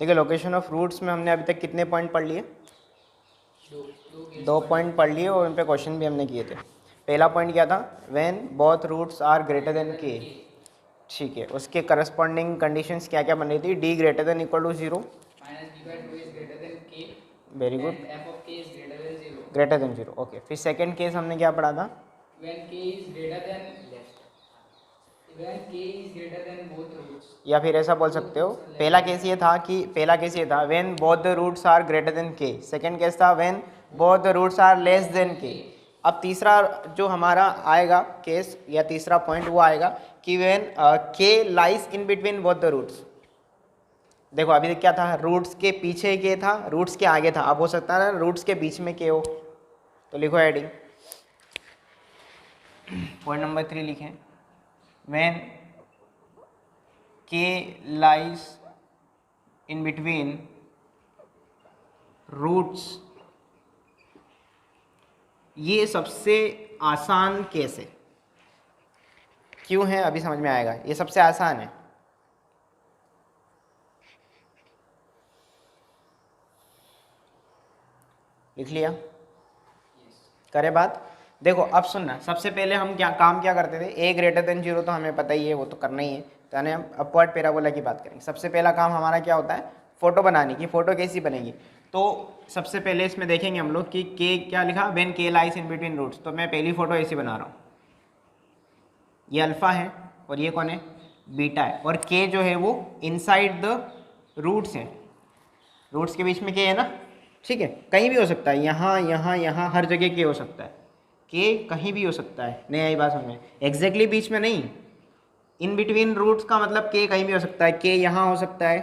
देखिए location of roots में हमने अभी तक कितने पॉइंट पढ़ लिए? दो पॉइंट पढ़ लिए और उन पे क्वेश्चन भी हमने किए थे। पहला पॉइंट क्या था? When both roots are greater than K. ठीक है, उसके करस्पॉन्डिंग कंडीशंस क्या क्या बन रही थी? D greater than equal to zero, very good, greater than zero. Okay, फिर सेकंड केस हमने क्या पढ़ा था? या फिर ऐसा बोल सकते हो, पहला केस ये था when both the roots are greater than K. Second case था when both the roots are less than K. अब तीसरा जो हमारा आएगा केस या तीसरा पॉइंट वो आएगा कि when K lies in between both the roots. देखो अभी क्या था? रूट्स के पीछे के था, रूट्स के आगे था। अब हो सकता है ना रूट्स के बीच में के हो, तो लिखो हेडिंग पॉइंट नंबर 3 लिखें, when K lies in between roots. ये सबसे आसान केस है। क्यों है अभी समझ में आएगा। ये सबसे आसान है। लिख लिया? करे बात? देखो अब सुनना, सबसे पहले हम क्या करते थे? ए ग्रेटर देन जीरो तो हमें पता ही है, वो तो करना ही है। तो हम अपवर्ड पैराबोला की बात करेंगे। सबसे पहला काम हमारा क्या होता है? फोटो बनाने की। फोटो कैसी बनेगी? तो सबसे पहले इसमें देखेंगे हम लोग कि के क्या लिखा, when K lies in between roots. तो मैं पहली फोटो ऐसी बना रहा हूँ। ये अल्फा है और ये कौन है? बीटा है। और के जो है वो इनसाइड द रूट्स है। रूट्स के बीच में के है ना, ठीक है। कहीं भी हो सकता है, यहाँ यहाँ यहाँ हर जगह के हो सकता है। के कहीं भी हो सकता है। नहीं आई बात समझ में? एग्जैक्टली बीच में नहीं, इन बिटवीन रूट्स का मतलब के कहीं भी हो सकता है। के यहाँ हो सकता है,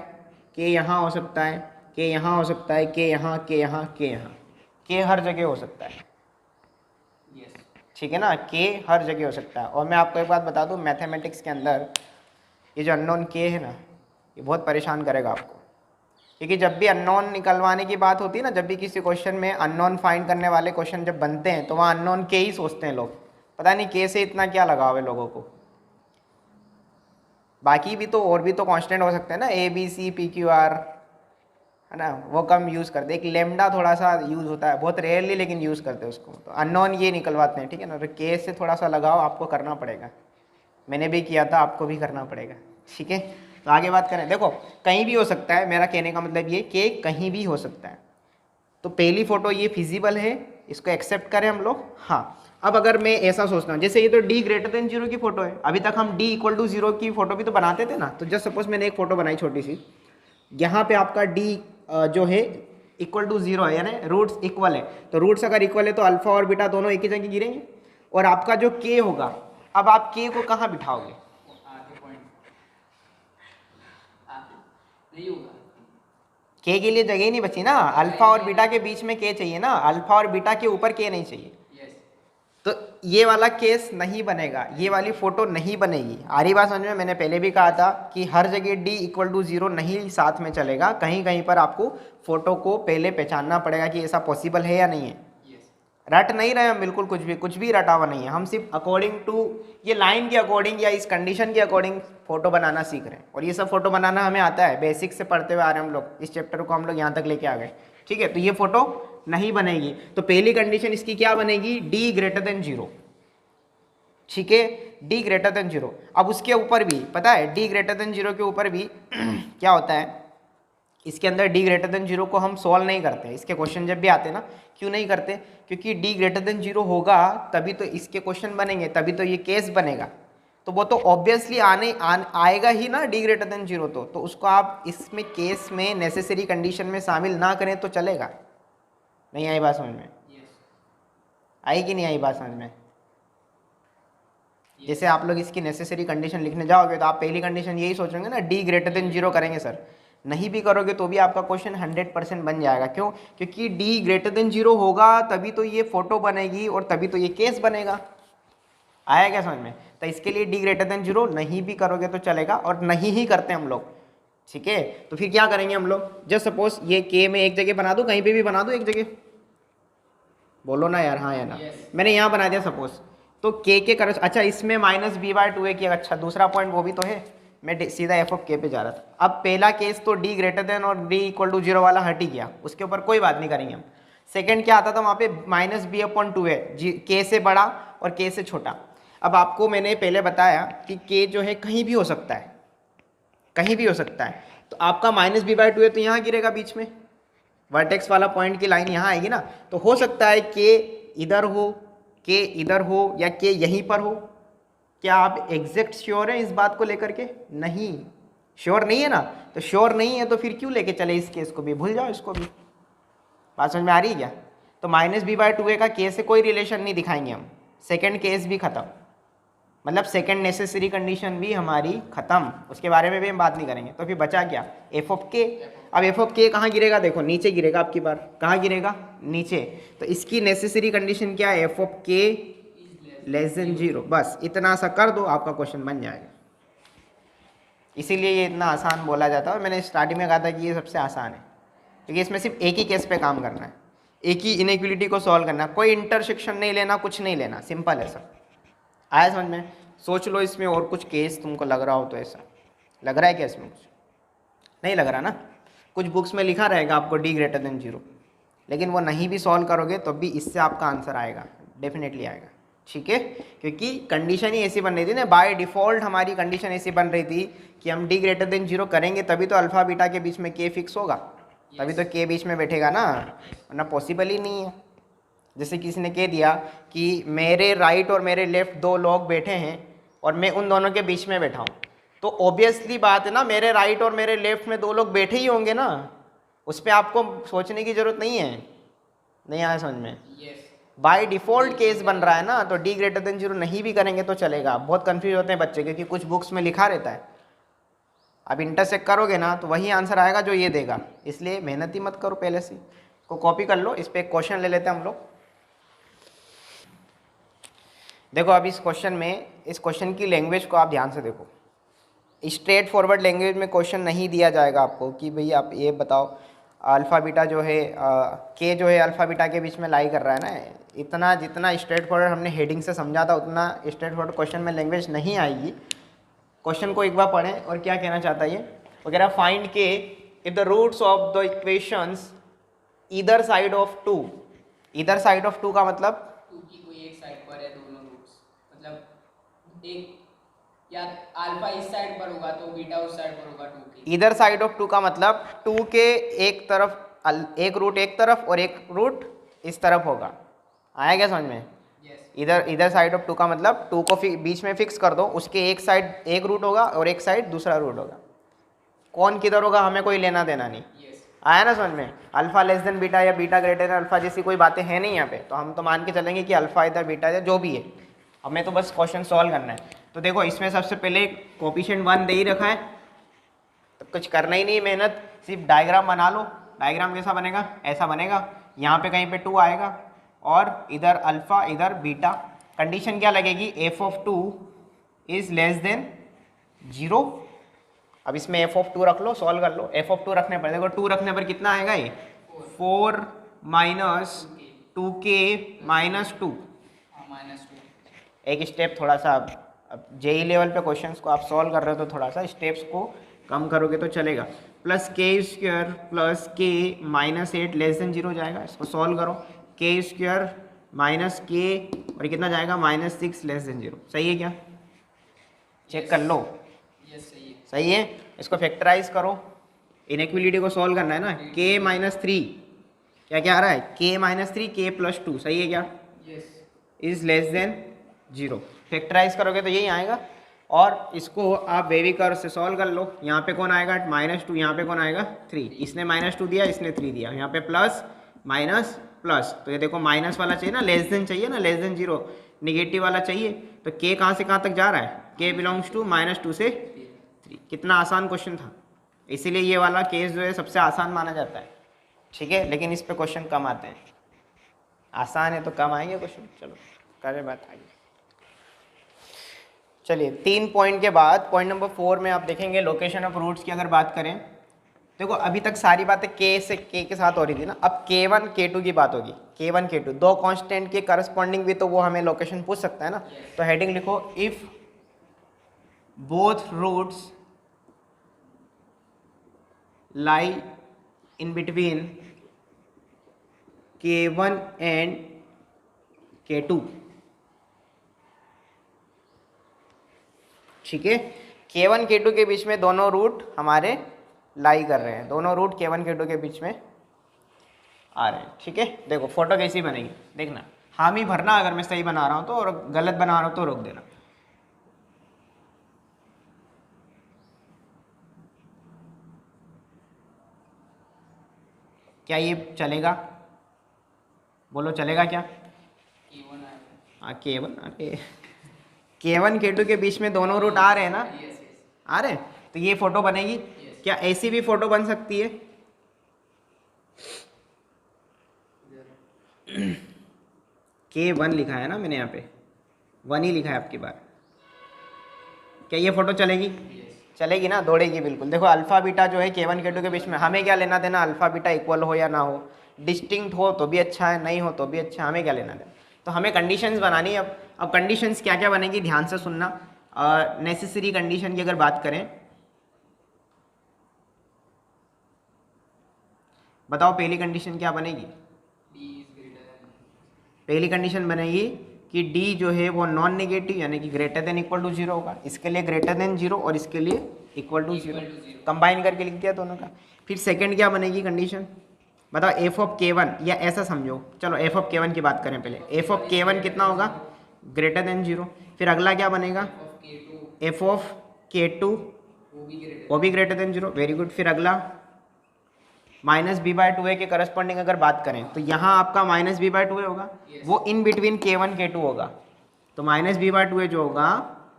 के यहाँ हो सकता है, के यहाँ हो सकता है, के यहाँ, के यहाँ, के यहाँ, के हर जगह हो सकता है। ठीक है ना, के हर जगह हो सकता है। और मैं आपको एक बात बता दूं, मैथमेटिक्स के अंदर ये जो अननोन के है ना, ये बहुत परेशान करेगा आपको। क्योंकि जब भी अननोन निकलवाने की बात होती है ना, जब भी किसी क्वेश्चन में अननोन फाइंड करने वाले क्वेश्चन जब बनते हैं, तो वहाँ अननोन के ही सोचते हैं लोग। पता नहीं के से इतना क्या लगाव है लोगों को। बाकी भी तो और भी तो कांस्टेंट हो सकते हैं ना, A B C P Q R, है ना, वो कम यूज़ करते हैं। एक लेमडा थोड़ा सा यूज़ होता है, बहुत रेयरली, लेकिन यूज़ करते हैं उसको। तो अननोन ये निकलवाते हैं, ठीक है ना। तो के से थोड़ा सा लगाव आपको करना पड़ेगा। मैंने भी किया था, आपको भी करना पड़ेगा, ठीक है। तो आगे बात करें। देखो कहीं भी हो सकता है, मेरा कहने का मतलब ये कि कहीं भी हो सकता है। तो पहली फ़ोटो ये फिजिबल है, इसको एक्सेप्ट करें हम लोग। हाँ, अब अगर मैं ऐसा सोचता हूँ, जैसे ये तो डी ग्रेटर देन जीरो की फ़ोटो है। अभी तक हम डी इक्वल टू जीरो की फ़ोटो भी तो बनाते थे ना। तो जस्ट सपोज मैंने एक फ़ोटो बनाई छोटी सी, यहाँ पे आपका डी जो है इक्वल टू जीरो है, यानी रूट्स इक्वल है। तो रूट्स अगर इक्वल है तो अल्फा और बीटा दोनों एक ही जगह गिरेंगे। और आपका जो के होगा, अब आप के को कहाँ बिठाओगे? के के लिए जगह ही नहीं बची ना। अल्फा और बीटा के बीच में के चाहिए ना, अल्फा और बीटा के ऊपर के नहीं चाहिए। तो ये वाला केस नहीं बनेगा, ये वाली फोटो नहीं बनेगी। आ रही बात समझ में? मैंने पहले भी कहा था कि हर जगह डी इक्वल टू जीरो नहीं साथ में चलेगा। कहीं कहीं पर आपको फोटो को पहले पहचानना पड़ेगा कि ऐसा पॉसिबल है या नहीं है। रट नहीं रहे हम बिल्कुल, कुछ भी रटा हुआ नहीं है। हम सिर्फ अकॉर्डिंग टू ये लाइन के अकॉर्डिंग या इस कंडीशन के अकॉर्डिंग फोटो बनाना सीख रहे हैं। और ये सब फोटो बनाना हमें आता है, बेसिक से पढ़ते हुए आ रहे हैं हम लोग। इस चैप्टर को हम लोग यहाँ तक लेके आ गए, ठीक है। तो ये फोटो नहीं बनेगी। तो पहली कंडीशन इसकी क्या बनेगी? डी ग्रेटर देन जीरो, ठीक है। D greater than zero. अब उसके ऊपर भी पता है, डी ग्रेटर देन जीरो के ऊपर भी क्या होता है, इसके अंदर डी ग्रेटर देन जीरो को हम सॉल्व नहीं करते। इसके क्वेश्चन जब भी आते हैं ना, क्यों नहीं करते? क्योंकि डी ग्रेटर देन जीरो होगा तभी तो इसके क्वेश्चन बनेंगे, तभी तो ये केस बनेगा। तो वो तो ऑब्वियसली आएगा ही ना डी ग्रेटर देन जीरो। तो उसको आप इसमें केस में नेसेसरी कंडीशन में शामिल ना करें तो चलेगा। नहीं आई बात समझ में? आई कि नहीं आई बात समझ में? जैसे आप लोग इसकी नेसेसरी कंडीशन लिखने जाओगे तो आप पहली कंडीशन यही सोचोगे ना, डी ग्रेटर देन जीरो करेंगे सर। नहीं भी करोगे तो भी आपका क्वेश्चन 100% बन जाएगा। क्यों? क्योंकि डी ग्रेटर देन जीरो होगा तभी तो ये फोटो बनेगी और तभी तो ये केस बनेगा। आया क्या समझ में? तो इसके लिए डी ग्रेटर देन जीरो नहीं भी करोगे तो चलेगा, और नहीं ही करते हम लोग, ठीक है। तो फिर क्या करेंगे हम लोग? जस्ट सपोज ये के में एक जगह बना दूँ, कहीं पर भी बना दूँ एक जगह, बोलो ना यार, हाँ या ना। मैंने यहाँ बना दिया सपोज, तो के कर, अच्छा इसमें -b/2 है कि, अच्छा दूसरा पॉइंट वो भी तो है मैं सीधा एफ ऑफ के पे जा रहा था। अब पहला केस तो डी ग्रेटर देन और डी इक्वल टू 0 वाला हट ही गया, उसके ऊपर कोई बात नहीं करेंगे हम। सेकंड क्या आता था वहाँ पे माइनस बी अपॉन टू है, के से बड़ा और के से छोटा। अब आपको मैंने पहले बताया कि के जो है कहीं भी हो सकता है, कहीं भी हो सकता है। तो आपका माइनस बी बाई टू है तो यहाँ गिरेगा बीच में, वर्टेक्स वाला पॉइंट की लाइन यहाँ आएगी ना। तो हो सकता है के इधर हो, के इधर हो, या के यहीं पर हो। क्या आप एग्जैक्ट श्योर हैं इस बात को लेकर के? नहीं, श्योर नहीं है ना। तो श्योर नहीं है तो फिर क्यों लेके चले इस केस को भी, भूल जाओ इसको भी। बात समझ में आ रही है क्या? तो माइनस बी बाई टू ए का के से कोई रिलेशन नहीं दिखाएंगे हम। सेकेंड केस भी खत्म, मतलब सेकेंड नेसेसरी कंडीशन भी हमारी खत्म, उसके बारे में भी हम बात नहीं करेंगे। तो फिर बचा क्या? एफ ऑफ के। अब एफ ऑफ के कहाँ गिरेगा? देखो नीचे गिरेगा आपकी बार। कहाँ गिरेगा? नीचे। तो इसकी नेसेसरी कंडीशन क्या है? एफ ऑफ के लेस देन 0। बस इतना सा कर दो, आपका क्वेश्चन बन जाएगा। इसीलिए ये इतना आसान बोला जाता है। और मैंने स्टार्टिंग में कहा था कि ये सबसे आसान है, क्योंकि इसमें सिर्फ एक ही केस पे काम करना है, एक ही इनइक्वलिटी को सॉल्व करना है, कोई इंटरसेक्शन नहीं लेना, कुछ नहीं लेना, सिंपल है सब। आया समझ में? सोच लो इसमें और कुछ केस तुमको लग रहा हो तो। ऐसा लग रहा है क्या इसमें? कुछ नहीं लग रहा ना। कुछ बुक्स में लिखा रहेगा आपको डी ग्रेटर देन 0, लेकिन वो नहीं भी सॉल्व करोगे तो भी इससे आपका आंसर आएगा, डेफिनेटली आएगा। ठीक है, क्योंकि कंडीशन ही ऐसी बन रही थी ना, बाय डिफ़ॉल्ट हमारी कंडीशन ऐसी बन रही थी कि हम डी ग्रेटर देन 0 करेंगे तभी तो अल्फ़ा बीटा के बीच में के फिक्स होगा, तभी तो के बीच में बैठेगा ना, वरना पॉसिबल ही नहीं है। जैसे किसी ने कह दिया कि मेरे राइट और मेरे लेफ्ट दो लोग बैठे हैं और मैं उन दोनों के बीच में बैठा हूँ, तो ऑब्वियसली बात है ना, मेरे राइट और मेरे लेफ्ट में दो लोग बैठे ही होंगे ना, उस पर आपको सोचने की ज़रूरत नहीं है। नहीं आया समझ में? बाय डिफ़ॉल्ट केस बन रहा है ना, तो डी ग्रेटर देन 0 नहीं भी करेंगे तो चलेगा। बहुत कंफ्यूज होते हैं बच्चे, क्योंकि कुछ बुक्स में लिखा रहता है, अब इंटरसेक्ट करोगे ना तो वही आंसर आएगा जो ये देगा। इसलिए मेहनत ही मत करो, पहले से इसको कॉपी कर लो। इस पर एक क्वेश्चन ले लेते हैं हम लोग। देखो अब इस क्वेश्चन में, इस क्वेश्चन की लैंग्वेज को आप ध्यान से देखो। स्ट्रेट फॉरवर्ड लैंग्वेज में क्वेश्चन नहीं दिया जाएगा आपको कि भाई आप ये बताओ अल्फ़ा बीटा जो है के जो है अल्फ़ा बीटा के बीच में लाई कर रहा है ना। इतना जितना स्ट्रेट फॉरवर्ड हमने हेडिंग से समझा था उतना स्ट्रेट फॉरवर्ड क्वेश्चन में लैंग्वेज नहीं आएगी। क्वेश्चन को एक बार पढ़ें और क्या कहना चाहता है ये। वो कह रहा है find K if the roots of the equations either side of 2। Either side of 2 का मतलब 2 की कोई एक साइड पर है दोनों रूट्स, मतलब एक या अल्फा इस साइड पर होगा तो बीटा उस साइड पर होगा 2 की। इधर साइड ऑफ 2 का मतलब 2 के एक तरफ एक रूट एक तरफ और एक रूट इस तरफ होगा। आया क्या समझ में? इधर साइड ऑफ 2 का मतलब 2 को बीच में फिक्स कर दो, उसके एक साइड एक रूट होगा और एक साइड दूसरा रूट होगा। कौन किधर होगा हमें कोई लेना देना नहीं। आया ना समझ में? अल्फा लेस देन बीटा या बीटा ग्रेटर देन अल्फा जैसी कोई बातें हैं नहीं यहाँ पे, तो हम तो मान के चलेंगे कि अल्फा इधर बीटा इधर जो भी है, हमें तो बस क्वेश्चन सॉल्व करना है। तो देखो इसमें सबसे पहले कोफिशिएंट 1 दे ही रखा है, तो कुछ करना ही नहीं मेहनत, सिर्फ डायग्राम बना लो। डायग्राम कैसा बनेगा? ऐसा बनेगा। यहाँ पे कहीं पे 2 आएगा और इधर अल्फा इधर बीटा। कंडीशन क्या लगेगी? F of 2 is less then 0। अब इसमें एफ ऑफ 2 रख लो, सॉल्व कर लो। एफ ऑफ 2 रखने पर देखो 2 रखने पर कितना आएगा? ये 4 माइनस 2k माइनस 2। एक स्टेप थोड़ा सा, अब जेई लेवल पे क्वेश्चंस को आप सॉल्व कर रहे हो तो थोड़ा सा स्टेप्स को कम करोगे तो चलेगा। प्लस के स्क्वायर प्लस के माइनस 8 लेस देन 0 जाएगा। इसको सॉल्व करो। के स्क्वायर माइनस के और कितना जाएगा? Minus 6 less than 0। सही है क्या? चेक कर लो। सही है। इसको फैक्टराइज करो, इनइक्वलिटी को सॉल्व करना है ना। के माइनस 3 क्या क्या आ रहा है? के माइनस 3 के प्लस 2। सही है क्या? Is less then 0। फैक्टराइज करोगे तो यही आएगा। और इसको आप वेवी कर्व से सॉल्व कर लो। यहाँ पे कौन आएगा? -2। यहाँ पे कौन आएगा? 3। इसने -2 दिया, इसने 3 दिया। यहाँ पे प्लस माइनस प्लस, तो ये देखो माइनस वाला चाहिए ना, लेस देन चाहिए ना, लेस देन 0। निगेटिव वाला चाहिए, तो के कहाँ से कहाँ तक जा रहा है? के बिलोंग्स टू -2 से 3। कितना आसान क्वेश्चन था, इसीलिए ये वाला केस जो है सबसे आसान माना जाता है। ठीक है, लेकिन इस पे क्वेश्चन कम आते हैं। आसान है तो कम आएंगे क्वेश्चन। चलो करें बात आगे। चलिए 3 पॉइंट के बाद पॉइंट नंबर 4 में आप देखेंगे लोकेशन ऑफ रूट्स की अगर बात करें। देखो अभी तक सारी बातें के से के साथ हो रही थी ना, अब K1 K2 की बात होगी। K1 K2 दो कांस्टेंट के करस्पॉन्डिंग भी तो वो हमें लोकेशन पूछ सकता है ना। तो हेडिंग लिखो, if both roots lie in between K1 and K2, ठीक है। K1 K2 के बीच में दोनों रूट हमारे लाई कर रहे हैं, दोनों रूट K1 K2 के बीच में आ रहे हैं, ठीक है। देखो फोटो कैसी बनेगी देखना, हामी भरना अगर मैं सही बना रहा हूँ तो, और गलत बना रहा हूँ तो रोक देना। क्या ये चलेगा? बोलो चलेगा क्या? K1 आएगा। हाँ K1, अरे K1 K2 के बीच में दोनों रूट आ रहे हैं ना, यस यस आ रहे हैं, तो ये फोटो बनेगी। क्या ऐसी भी फोटो बन सकती है? K1 लिखा है ना मैंने यहाँ पे, 1 ही लिखा है आपकी बार। क्या ये फोटो चलेगी? चलेगी ना, दौड़ेगी बिल्कुल। देखो अल्फा बीटा जो है K1 K2 के बीच में, हमें क्या लेना देना, अल्फा बीटा इक्वल हो या ना हो, डिस्टिंक्ट हो तो भी अच्छा है, नहीं हो तो भी अच्छा है, हमें क्या लेना देना। तो हमें कंडीशंस बनानी है। अब कंडीशंस क्या क्या बनेगी ध्यान से सुनना। नेसेसरी कंडीशन की अगर बात करें, बताओ पहली कंडीशन क्या बनेगी? D is greater than पहली कंडीशन बनेगी कि D जो है वो नॉन नेगेटिव यानी कि greater than equal to zero होगा। इसके लिए ग्रेटर देन जीरो और इसके लिए इक्वल टू जीरो, कंबाइन करके लिख दिया दोनों का। फिर सेकंड क्या बनेगी कंडीशन, बताओ एफ ऑफ K1, या ऐसा समझो, चलो एफ ऑफ K1 की बात करें पहले। एफ ऑफ K1 कितना होगा? Greater than zero. फिर अगला क्या बनेगा? of K2 F of K2, वो भी greater वो भी greater than zero, very good. फिर अगला माइनस बी बाय टू ए के करस्पॉन्डिंग अगर बात करें तो यहाँ आपका माइनस बी बाय टू ए होगा, वो इन बिटवीन K1 K2 होगा। तो माइनस बी बाय टू ए जो होगा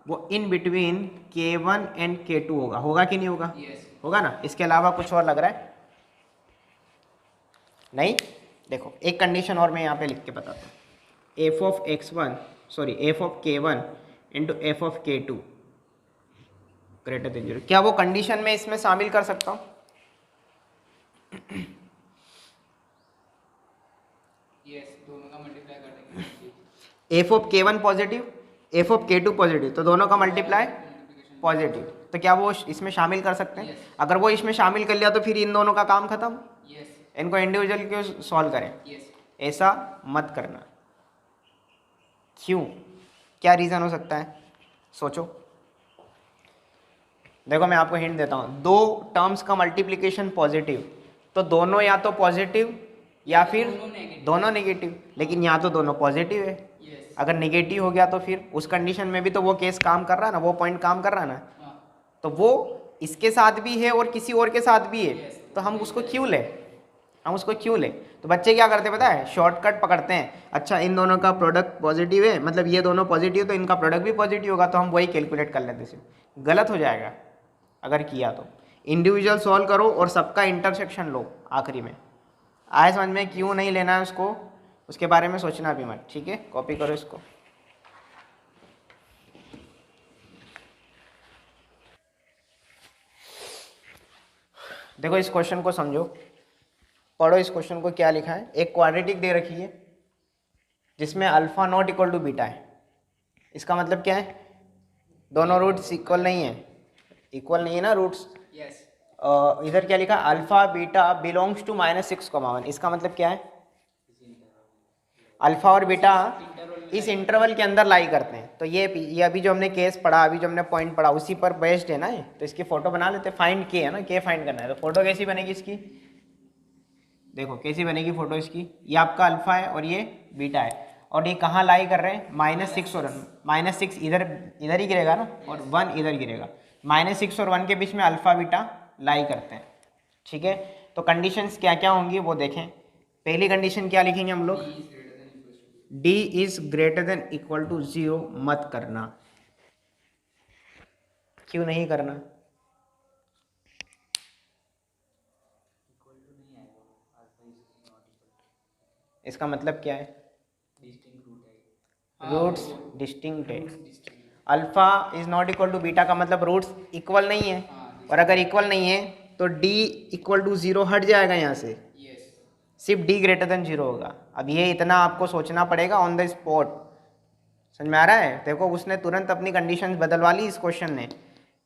वो इन बिटवीन K1 एंड K2 होगा, होगा कि नहीं होगा? यस होगा ना। इसके अलावा कुछ और लग रहा है? नहीं। देखो एक कंडीशन और मैं यहाँ पे लिख के बताता हूँ, F of X1 sorry F of K1 into F of K2 greater than zero. क्या वो कंडीशन में इसमें शामिल कर सकता हूँ? यस दोनों का मल्टीप्लाई कर देंगे। F of K1 positive, F of K2 positive, तो दोनों का मल्टीप्लाई पॉजिटिव, तो क्या वो इसमें शामिल कर सकते हैं? अगर वो इसमें शामिल कर लिया तो फिर इन दोनों का काम खत्म, यस इनको इंडिविजुअल क्यों सॉल्व करें? यस ऐसा मत करना। क्यों? क्या रीज़न हो सकता है? सोचो। देखो मैं आपको हिंट देता हूँ, दो टर्म्स का मल्टीप्लिकेशन पॉजिटिव तो दोनों या तो पॉजिटिव या फिर दोनों नेगेटिव, लेकिन यहाँ तो दोनों पॉजिटिव है। यस अगर नेगेटिव हो गया तो फिर उस कंडीशन में भी तो वो केस काम कर रहा है ना, वो पॉइंट काम कर रहा है ना, हाँ तो वो इसके साथ भी है और किसी और के साथ भी है, तो हम उसको क्यों ले, हम उसको क्यों ले? तो बच्चे क्या करते हैं पता है, शॉर्टकट पकड़ते हैं। अच्छा इन दोनों का प्रोडक्ट पॉजिटिव है, मतलब ये दोनों पॉजिटिव तो इनका प्रोडक्ट भी पॉजिटिव होगा, तो हम वही कैलकुलेट कर लेते हैं। गलत हो जाएगा अगर किया तो। इंडिविजुअल सॉल्व करो और सबका इंटरसेक्शन लो आखिरी में। आए समझ में क्यों नहीं लेना है उसको, उसके बारे में सोचना भी मत, ठीक है। कॉपी करो इसको। देखो इस क्वेश्चन को समझो, पढ़ो इस क्वेश्चन को। क्या लिखा है, एक क्वाड्रेटिक दे रखी है जिसमें alpha not equal to beta है। इसका मतलब क्या है, दोनों रूट्स इक्वल नहीं है, इक्वल नहीं है ना रूट्स। यस इधर क्या लिखा, अल्फा बीटा बिलोंग्स टू -6,1। इसका मतलब क्या है, अल्फा और बीटा इस इंटरवल के अंदर लाई करते हैं। तो ये अभी जो हमने केस पढ़ा, अभी जो हमने पॉइंट पढ़ा उसी पर बेस्ड है ना ये। तो इसकी फोटो बना लेते हैं, फाइंड के है ना, के फाइंड करना है। तो फोटो कैसी बनेगी इसकी, देखो कैसी बनेगी फोटो इसकी। ये आपका अल्फा है और ये बीटा है, और ये कहाँ लाई कर रहे हैं, -6 और -6 इधर इधर ही गिरेगा ना, और 1 इधर गिरेगा। -6 और 1 के बीच में अल्फा बीटा लाई करते हैं, ठीक है। तो कंडीशंस क्या क्या होंगी वो देखें। पहली कंडीशन क्या लिखेंगे हम लोग, D is greater than equal to 0 मत करना। क्यों नहीं करना, इसका मतलब क्या है, रूट्स डिस्टिंक्ट है। Alpha is not equal to beta का मतलब रूट्स इक्वल नहीं है, और अगर इक्वल नहीं है तो D इक्वल टू 0 हट जाएगा यहाँ से, सिर्फ D ग्रेटर देन 0 होगा। अब ये इतना आपको सोचना पड़ेगा ऑन द स्पॉट, समझ में आ रहा है। देखो उसने तुरंत अपनी कंडीशंस बदलवा ली इस क्वेश्चन ने,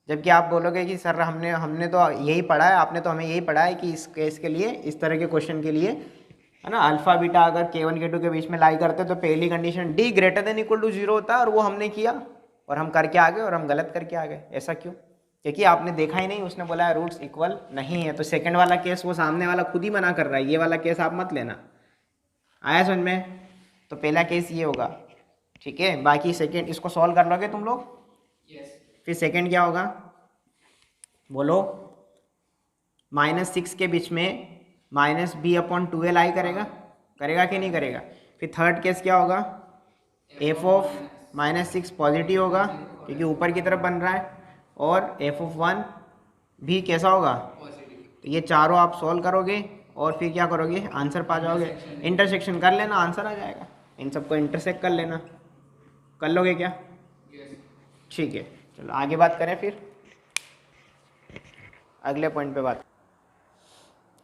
जबकि आप बोलोगे कि सर हमने तो यही पढ़ा है, आपने तो हमें यही पढ़ा है कि इस केस के लिए, इस तरह के क्वेश्चन के लिए, है ना, अल्फा बीटा अगर K1 K2 के बीच में लाई करते तो पहली condition D greater than equal to 0 होता है, और वो हमने किया और हम करके आ गए और हम गलत करके आ गए। ऐसा क्यों? क्योंकि आपने देखा ही नहीं, उसने बोला है रूट्स इक्वल नहीं है। तो सेकंड वाला केस वो सामने वाला खुद ही मना कर रहा है, ये वाला केस आप मत लेना। आया समझ में? तो पहला केस ये होगा, ठीक है। बाकी सेकंड इसको सॉल्व कर लोगे तुम लोग? फिर सेकंड क्या होगा बोलो? -6 के बीच में -b/2l आई करेगा कि नहीं करेगा? फिर थर्ड केस क्या होगा? f ऑफ -6 पॉजिटिव होगा क्योंकि ऊपर की तरफ बन रहा है, और f ऑफ 1 भी कैसा होगा? तो ये चारों आप सॉल्व करोगे और फिर क्या करोगे? आंसर पा जाओगे। इंटरसेक्शन कर लेना, आंसर आ जाएगा। इन सबको इंटरसेक्ट कर लेना। कर लोगे क्या? ठीक है, चलो आगे बात करें। फिर अगले पॉइंट पे बात।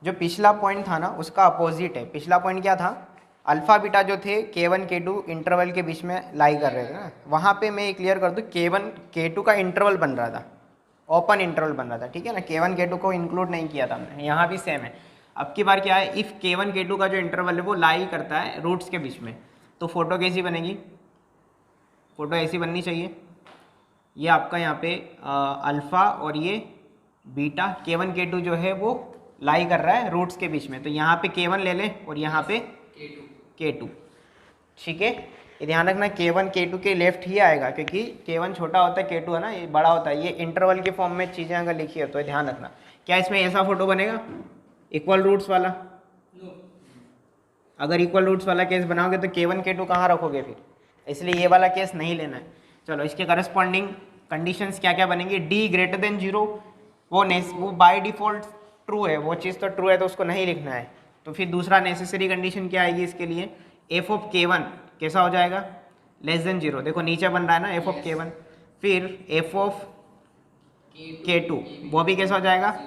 जो पिछला पॉइंट था ना उसका अपोजिट है। पिछला पॉइंट क्या था? अल्फा बीटा जो थे K1 K2 इंटरवल के बीच में लाई कर रहे थे ना, वहाँ पे मैं क्लियर कर दूँ, K1 K2 का इंटरवल बन रहा था, ओपन इंटरवल बन रहा था, ठीक है ना। K1 K2 को इंक्लूड नहीं किया था हमने। यहाँ भी सेम है। अब की बार क्या है, इफ़ K1 K2 का जो इंटरवल है वो लाई करता है रूट्स के बीच में, तो फोटो कैसी बनेगी? फोटो ऐसी बननी चाहिए। ये आपका यहाँ पे अल्फ़ा और ये बीटा K1 K2 जो है वो लाई कर रहा है रूट्स के बीच में, तो यहाँ पे K1 ले लें और यहाँ पे K2, ठीक है। ये ध्यान रखना, K1 K2 के लेफ्ट ही आएगा क्योंकि K1 छोटा होता है, K2 है ना ये बड़ा होता है। ये इंटरवल के फॉर्म में चीज़ें अगर लिखी है तो ध्यान रखना। क्या इसमें ऐसा फोटो बनेगा इक्वल रूट्स वाला? अगर इक्वल रूट्स वाला केस बनाओगे तो K1 K2 कहाँ रखोगे फिर? इसलिए ये वाला केस नहीं लेना है। चलो इसके करस्पॉन्डिंग कंडीशंस क्या क्या बनेंगी? D ग्रेटर देन 0 वो बाय डिफ़ॉल्ट ट्रू है, वो चीज़ तो ट्रू है तो उसको नहीं लिखना है। तो फिर दूसरा नेसेसरी कंडीशन क्या आएगी इसके लिए? f ऑफ K1 कैसा हो जाएगा? Less then 0। देखो नीचे बन रहा है ना f ऑफ K1। फिर f ऑफ K2 वो भी कैसा हो जाएगा?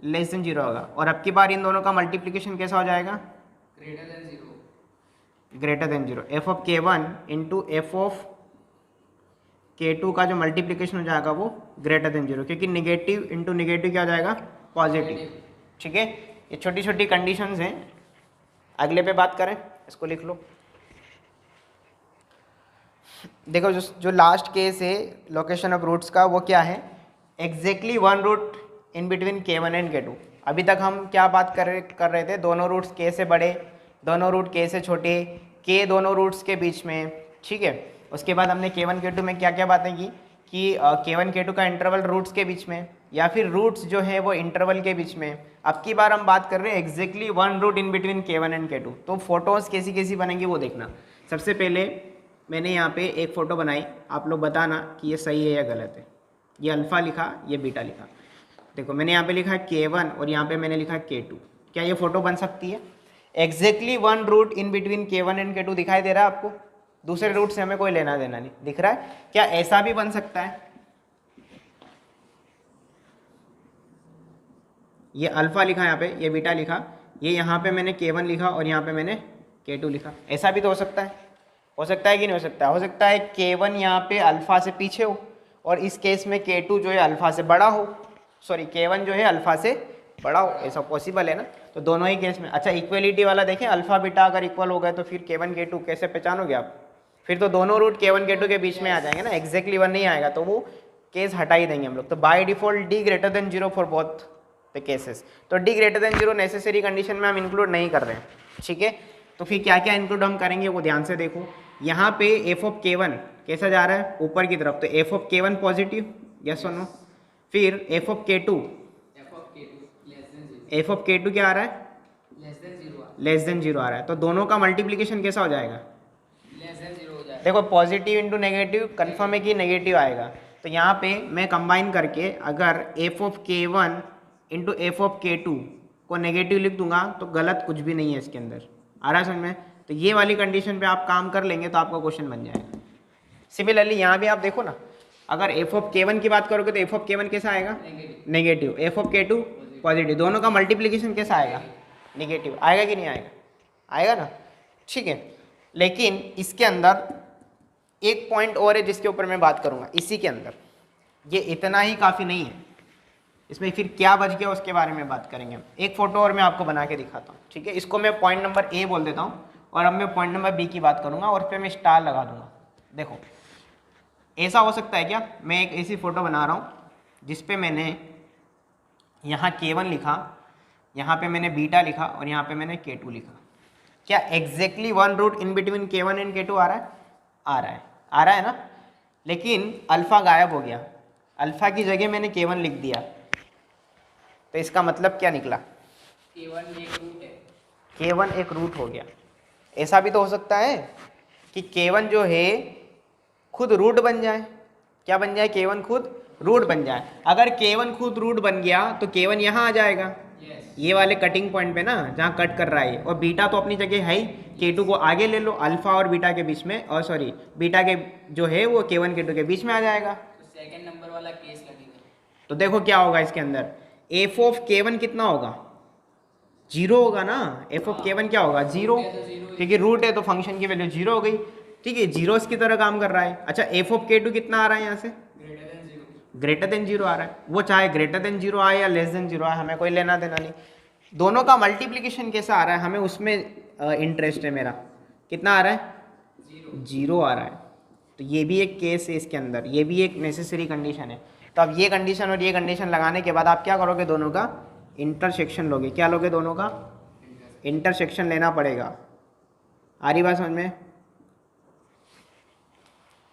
लेस देन 0 होगा। और अब की बार इन दोनों का मल्टीप्लिकेशन कैसा हो जाएगा? Greater than 0। f of K1 into f of K2 का जो मल्टीप्लिकेशन हो जाएगा वो ग्रेटर देन 0, क्योंकि निगेटिव इंटू निगेटिव क्या हो जाएगा? पॉजिटिव, ठीक है। ये छोटी छोटी कंडीशंस हैं। अगले पे बात करें, इसको लिख लो। देखो जो लास्ट केस है लोकेशन ऑफ रूट्स का, वो क्या है? Exactly one root in between K1 and K2। अभी तक हम क्या बात कर रहे थे? दोनों रूट्स K से बड़े, दोनों रूट K से छोटे, K दोनों रूट्स के बीच में, ठीक है। उसके बाद हमने K1 K2 में क्या क्या बातें की कि K1 K2 का इंटरवल रूट्स के बीच में, या फिर रूट्स जो है वो इंटरवल के बीच में। अब की बार हम बात कर रहे हैं exactly one root in between K1 and K2। तो फोटोज़ कैसी कैसी बनेंगी वो देखना। सबसे पहले मैंने यहाँ पे एक फ़ोटो बनाई, आप लोग बताना कि ये सही है या गलत है। ये अल्फ़ा लिखा, ये बीटा लिखा। देखो मैंने यहाँ पे लिखा है K1 और यहाँ पे मैंने लिखा है K2। क्या ये फ़ोटो बन सकती है? Exactly one root in between K1 and K2 दिखाई दे रहा है आपको? दूसरे रूट से हमें कोई लेना देना नहीं, दिख रहा है? क्या ऐसा भी बन सकता है? ये अल्फ़ा लिखा यहाँ पे, ये बीटा लिखा, ये यहाँ पे मैंने K1 लिखा और यहाँ पे मैंने K2 लिखा। ऐसा भी तो हो सकता है। हो सकता है कि नहीं हो सकता? हो सकता है K1 यहाँ पे अल्फ़ा से पीछे हो और इस केस में K2 जो है अल्फ़ा से बड़ा हो, सॉरी K1 जो है अल्फ़ा से बड़ा हो। ऐसा पॉसिबल है ना? तो दोनों ही केस में। अच्छा इक्वलिटी वाला देखें, अल्फ़ा बीटा अगर इक्वल हो गए तो फिर K1 K2 कैसे पहचानोगे आप? फिर तो दोनों रूट K1 K2 के बीच में आ जाएंगे ना, एग्जैक्टली वन नहीं आएगा, तो वो केस हटा ही देंगे हम लोग। तो by default D greater than 0 for both the cases. तो D greater than 0 necessary condition में हम इंक्लूड नहीं कर रहे हैं, ठीक है। तो फिर क्या क्या इंक्लूड हम करेंगे वो ध्यान से देखो। यहाँ पे f ऑफ K1 कैसा जा रहा है? ऊपर की तरफ, तो f of K1 positive, yes और नो। फिर f ऑफ K2 क्या आ रहा है? लेस देन 0 आ रहा है। तो दोनों का मल्टीप्लिकेशन कैसा हो जाएगा? देखो पॉजिटिव इंटू नेगेटिव कन्फर्म है कि नेगेटिव आएगा। तो यहाँ पे मैं कंबाइन करके अगर f of K1 into f of K2 को नेगेटिव लिख दूंगा तो गलत कुछ भी नहीं है इसके अंदर। आ रहा है समझ में? तो ये वाली कंडीशन पे आप काम कर लेंगे तो आपका क्वेश्चन बन जाएगा। सिमिलरली यहाँ भी आप देखो ना, अगर f ऑफ K1 की बात करोगे तो f ऑफ K1 कैसा आएगा? Negative. f of K2 positive. दोनों का मल्टीप्लिकेशन कैसा आएगा? नेगेटिव। आएगा कि नहीं आएगा? आएगा ना, ठीक है। लेकिन इसके अंदर एक पॉइंट और है जिसके ऊपर मैं बात करूँगा इसी के अंदर। ये इतना ही काफ़ी नहीं है, इसमें फिर क्या बच गया उसके बारे में बात करेंगे हम। एक फ़ोटो और मैं आपको बना के दिखाता हूँ, ठीक है। इसको मैं पॉइंट नंबर ए बोल देता हूँ और अब मैं पॉइंट नंबर बी की बात करूँगा और उस पर मैं स्टार लगा दूँगा। देखो ऐसा हो सकता है क्या, मैं एक ऐसी फ़ोटो बना रहा हूँ जिस पे मैंने यहाँ K1 लिखा, यहाँ पे मैंने बीटा लिखा और यहाँ पे मैंने K2 लिखा। क्या exactly one root in between K1 and K2 आ रहा है? आ रहा है, आ रहा है ना। लेकिन अल्फ़ा गायब हो गया, अल्फ़ा की जगह मैंने K1 लिख दिया, तो इसका मतलब क्या निकला? K1 एक रूट है। K1 एक रूट हो गया। ऐसा भी तो हो सकता है कि K1 जो है खुद रूट बन जाए। क्या बन जाए? K1 खुद रूट बन जाए। अगर K1 खुद रूट बन गया तो K1 यहाँ आ जाएगा, ये वाले कटिंग पॉइंट पे ना, जहाँ कट कर रहा है। और बीटा तो अपनी जगह है ही, K2 को आगे ले लो, अल्फा और बीटा के बीच में, और सॉरी बीटा के जो है वो K1 K2 के बीच में आ जाएगा। तो सेकंड नंबर वाला केस लगेगा। तो देखो क्या होगा इसके अंदर, एफ ऑफ K1 कितना होगा? 0 होगा ना। एफ ऑफ K1 क्या होगा? 0, क्योंकि रूट है तो फंक्शन की वैल्यू 0 हो गई, ठीक है। जीरोस की तरह काम कर रहा है। अच्छा एफ ऑफ K2 कितना आ रहा है यहाँ से? ग्रेटर देन 0 आ रहा है। वो चाहे ग्रेटर देन 0 आए या लेस देन 0 आए, हमें कोई लेना देना नहीं। दोनों का मल्टीप्लिकेशन कैसा आ रहा है, हमें उसमें इंटरेस्ट है। मेरा कितना आ रहा है? 0 आ रहा है। तो ये भी एक केस है इसके अंदर, ये भी एक नेसेसरी कंडीशन है। तो अब ये कंडीशन और ये कंडीशन लगाने के बाद आप क्या करोगे? दोनों का इंटरसेक्शन लोगे। क्या लोगे? दोनों का इंटरसेक्शन लेना पड़ेगा। आ रही बात समझ में?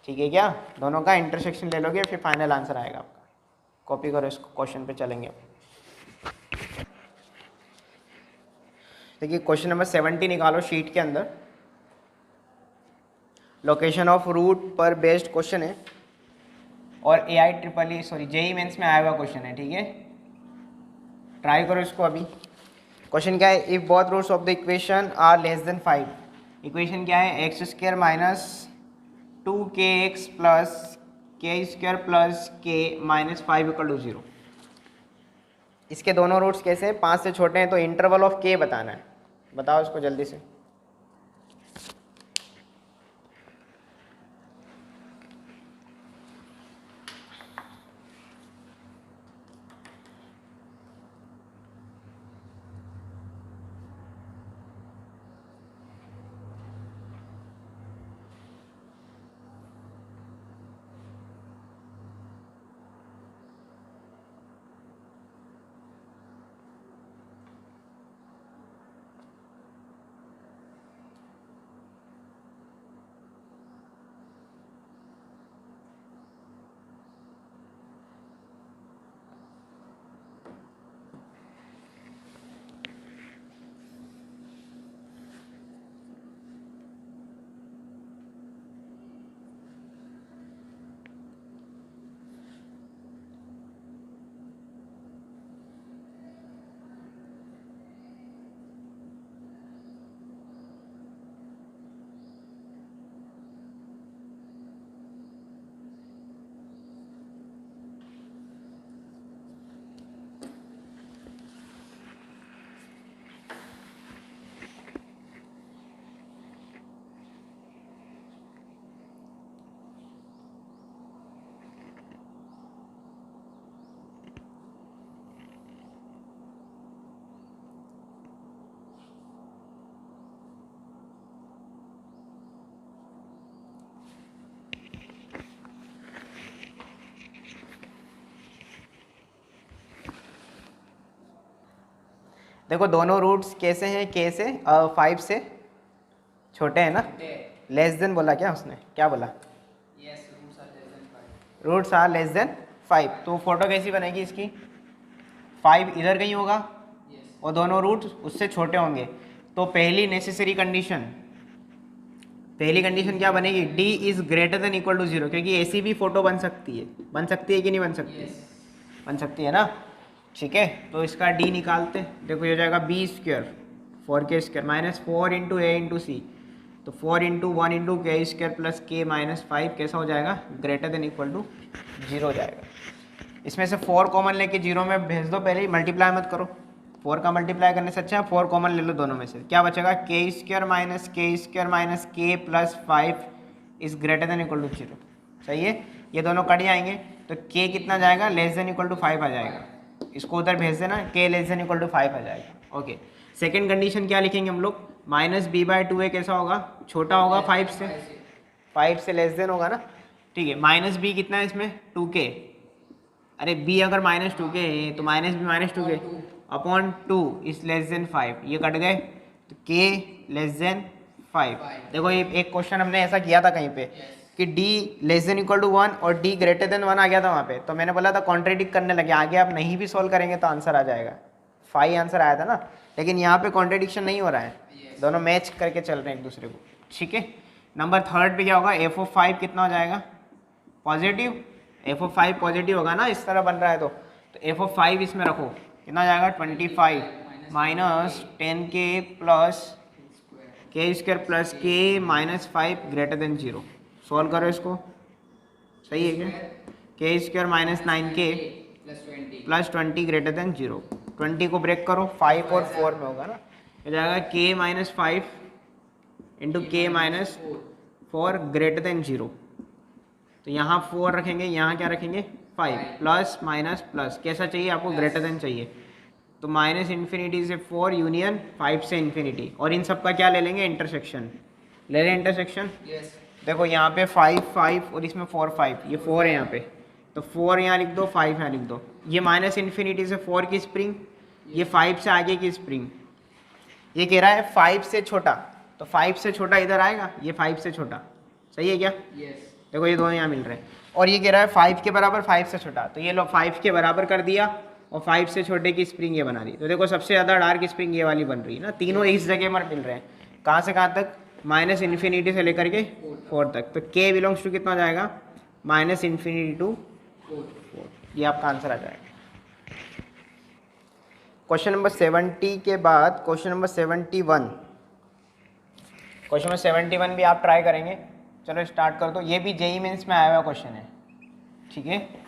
ठीक है क्या? दोनों का इंटरसेक्शन ले लोगे, फिर फाइनल आंसर आएगा आपका। कॉपी करो इसको, क्वेश्चन पे चलेंगे। देखिए क्वेश्चन नंबर 70 निकालो शीट के अंदर। लोकेशन ऑफ रूट पर बेस्ड क्वेश्चन है और जेईई मेंस में आया हुआ क्वेश्चन है, ठीक है। ट्राई करो इसको अभी। क्वेश्चन क्या है? If both roots of the equation are less than 5। Equation क्या है? X square minus 2kx plus K square plus के माइनस 5 इक्वल टू 0। इसके दोनों रूट्स कैसे हैं? 5 से छोटे हैं, तो इंटरवल ऑफ के बताना है। बताओ इसको जल्दी से। देखो दोनों रूट्स कैसे हैं? के से 5 से छोटे हैं ना। लेस देन बोला क्या उसने? क्या बोला? Roots are less than 5। तो फोटो कैसी बनेगी इसकी? 5 इधर कहीं होगा और दोनों रूट्स उससे छोटे होंगे। तो पहली नेसेसरी कंडीशन, पहली कंडीशन क्या बनेगी? d is greater than equal to 0, क्योंकि ऐसी भी फोटो बन सकती है। बन सकती है कि नहीं बन सकती? बन सकती है ना, ठीक है। तो इसका d निकालते हैं। देखो ये हो जाएगा b square 4k square minus 4 into a into c. तो 4 into 1 into k square plus के माइनस 5 कैसा हो जाएगा? ग्रेटर देन इक्वल टू 0 हो जाएगा। इसमें से 4 कॉमन लेके 0 में भेज दो, पहले ही मल्टीप्लाई मत करो। 4 का मल्टीप्लाई करने से अच्छा है 4 कॉमन ले लो दोनों में से। क्या बचेगा? K square minus K plus 5 is greater than equal to 0। सही है, ये दोनों कट जाएंगे। तो k कितना जाएगा, लेस देन इक्वल टू 5 आ जाएगा। इसको उधर भेज देना, k less than equal to 5 आ जाएगा। ओके, सेकेंड कंडीशन क्या लिखेंगे हम लोग, -b/2a कैसा होगा, छोटा होगा 5 से लेस देन होगा ना, ठीक है। -b कितना है इसमें, 2k, अरे b अगर -2k है तो -b -2k upon 2 is less than 5, ये कट गए तो k लेस देन 5। देखो ये एक क्वेश्चन हमने ऐसा किया था कहीं पे कि d less than equal to 1 और d ग्रेटर देन 1 आ गया था वहाँ पे, तो मैंने बोला था कॉन्ट्रेडिक्ट करने लगे, आगे आप नहीं भी सॉल्व करेंगे तो आंसर आ जाएगा, 5 आंसर आया था ना, लेकिन यहाँ पे कॉन्ट्रेडिक्शन नहीं हो रहा है, दोनों मैच करके चल रहे हैं एक दूसरे को, ठीक है। नंबर थर्ड पे क्या होगा, f(5) कितना हो जाएगा, पॉजिटिव, f(5) पॉजिटिव होगा ना, इस तरह बन रहा है तो f(5) इसमें रखो, कितना जाएगा 25 minus 10k plus k² plus k -5 greater than 0। Solve करो इसको, सही है क्या, k² minus 9k plus 20 greater than 0। 20 को ब्रेक करो, 5 और 4 में होगा ना, ये जाएगा k -5 into k -4 greater than 0। तो यहाँ 4 रखेंगे, यहाँ क्या रखेंगे 5, प्लस माइनस प्लस, कैसा चाहिए आपको, ग्रेटर देन चाहिए, तो -∞ से 4 यूनियन 5 से इन्फिनिटी, और इन सब का क्या ले लेंगे, इंटरसेक्शन ले लें, इंटरसेक्शन। देखो यहाँ पे 5 5 और इसमें 4 5, ये 4 है यहाँ पे, तो 4 यहाँ लिख दो, 5 यहाँ लिख दो, ये -∞ से 4 की स्प्रिंग, ये 5 से आगे की स्प्रिंग, ये कह रहा है 5 से छोटा, तो 5 से छोटा इधर आएगा, ये 5 से छोटा, सही है क्या, देखो ये दोनों यहाँ मिल रहे हैं, और ये कह रहा है 5 के बराबर 5 से छोटा, तो ये लो 5 के बराबर कर दिया, और 5 से छोटे की स्प्रिंग ये बना दी, तो देखो सबसे ज़्यादा डार्क स्प्रिंग ये वाली बन रही है ना, तीनों इस जगह पर मिल रहे हैं, कहाँ से कहाँ तक, -∞ से लेकर के 4 तक, तो k बिलोंग्स टू कितना जाएगा, -∞ टू 4, ये आपका आंसर आ जाएगा। क्वेश्चन नंबर 70 के बाद क्वेश्चन नंबर 71, क्वेश्चन नंबर 71 भी आप ट्राई करेंगे, चलो स्टार्ट कर दो, ये भी जेईई मेंस में आया हुआ क्वेश्चन है, ठीक है।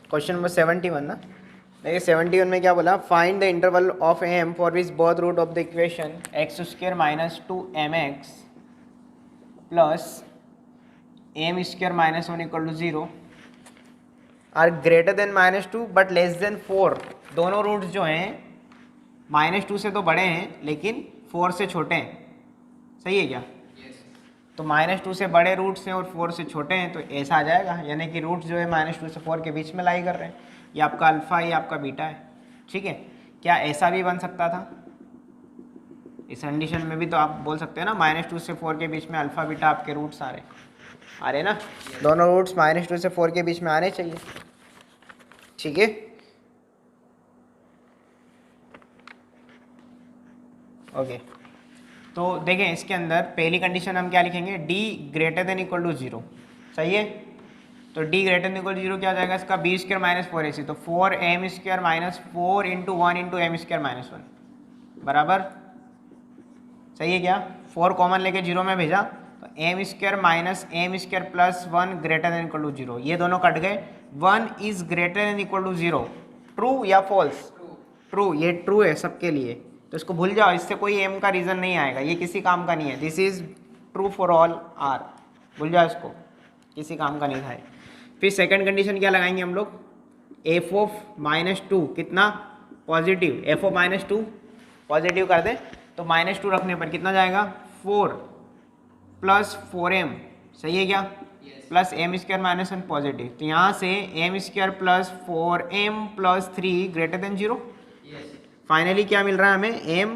क्वेश्चन नंबर 71 ना, देखिए 71 में क्या बोला, find the interval of m for which both root of the equation x² minus 2mx plus m² minus 1 equal to 0 are greater than -2 but less than 4। दोनों रूट्स जो हैं -2 से तो बड़े हैं लेकिन 4 से छोटे हैं, सही है क्या, तो -2 से बड़े रूट्स हैं और 4 से छोटे हैं, तो ऐसा आ जाएगा, यानी कि रूट्स जो है -2 से 4 के बीच में लाई कर रहे हैं, ये आपका अल्फ़ा ये आपका बीटा है, ठीक है। क्या ऐसा भी बन सकता था, इस कंडीशन में भी तो आप बोल सकते हैं ना, -2 से 4 के बीच में अल्फ़ा बीटा आपके रूट्स आ रहे ना, दोनों रूट्स -2 से 4 के बीच में आने चाहिए, ठीक है। ओके, तो देखें इसके अंदर पहली कंडीशन हम क्या लिखेंगे, d greater than equal to 0, सही है, तो d greater than equal to 0 क्या हो जाएगा इसका, b² माइनस 4ac, तो 4m² minus 4 into 1 into m² minus 1 बराबर, सही है क्या, 4 कॉमन लेके 0 में भेजा, तो m² minus m² plus 1 greater than equal to 0, ये दोनों कट गए, 1 is greater than equal to 0, true या फॉल्स, ट्रू, ये ट्रू है सबके लिए, तो इसको भूल जाओ, इससे कोई m का रीज़न नहीं आएगा, ये किसी काम का नहीं है, this is true for all r, भूल जाओ इसको, किसी काम का नहीं था। फिर सेकंड कंडीशन क्या लगाएंगे हम लोग, f(-2) कितना पॉजिटिव, f(-2) पॉजिटिव कर दे, तो -2 रखने पर कितना जाएगा, 4 प्लस 4m, सही है क्या, प्लस m² माइनस 1 पॉजिटिव, तो यहाँ से m² plus 4m plus 3 greater than 0, finally क्या मिल रहा है हमें, m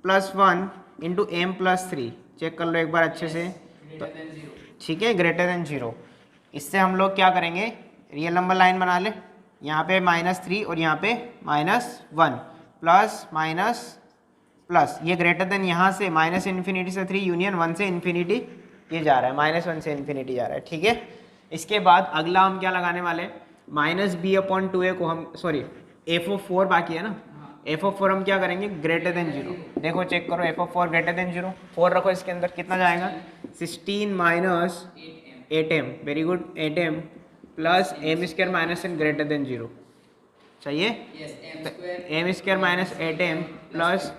plus 1 into m plus 3, check कर लो एक बार अच्छे से, तो ठीक है, ग्रेटर देन 0। इससे हम लोग क्या करेंगे, रियल नंबर लाइन बना ले, यहाँ पे -3 और यहाँ पे -1, प्लस माइनस प्लस, ये ग्रेटर देन यहाँ से -∞ से 3 यूनियन 1 से इन्फिनिटी ये जा रहा है -1 से इन्फिनिटी जा रहा है, ठीक है। इसके बाद अगला हम क्या लगाने वाले हैं, -b/2a को हम सॉरी f(4) बाकी है ना, f(4) हम क्या करेंगे ग्रेटर देन 0। देखो चेक करो f(4) ग्रेटर देन 0, 4 रखो इसके अंदर, कितना जाएगा 16 - 8m, very good, 8m plus m² minus n greater than 0 चाहिए। m² माइनस 8m प्लस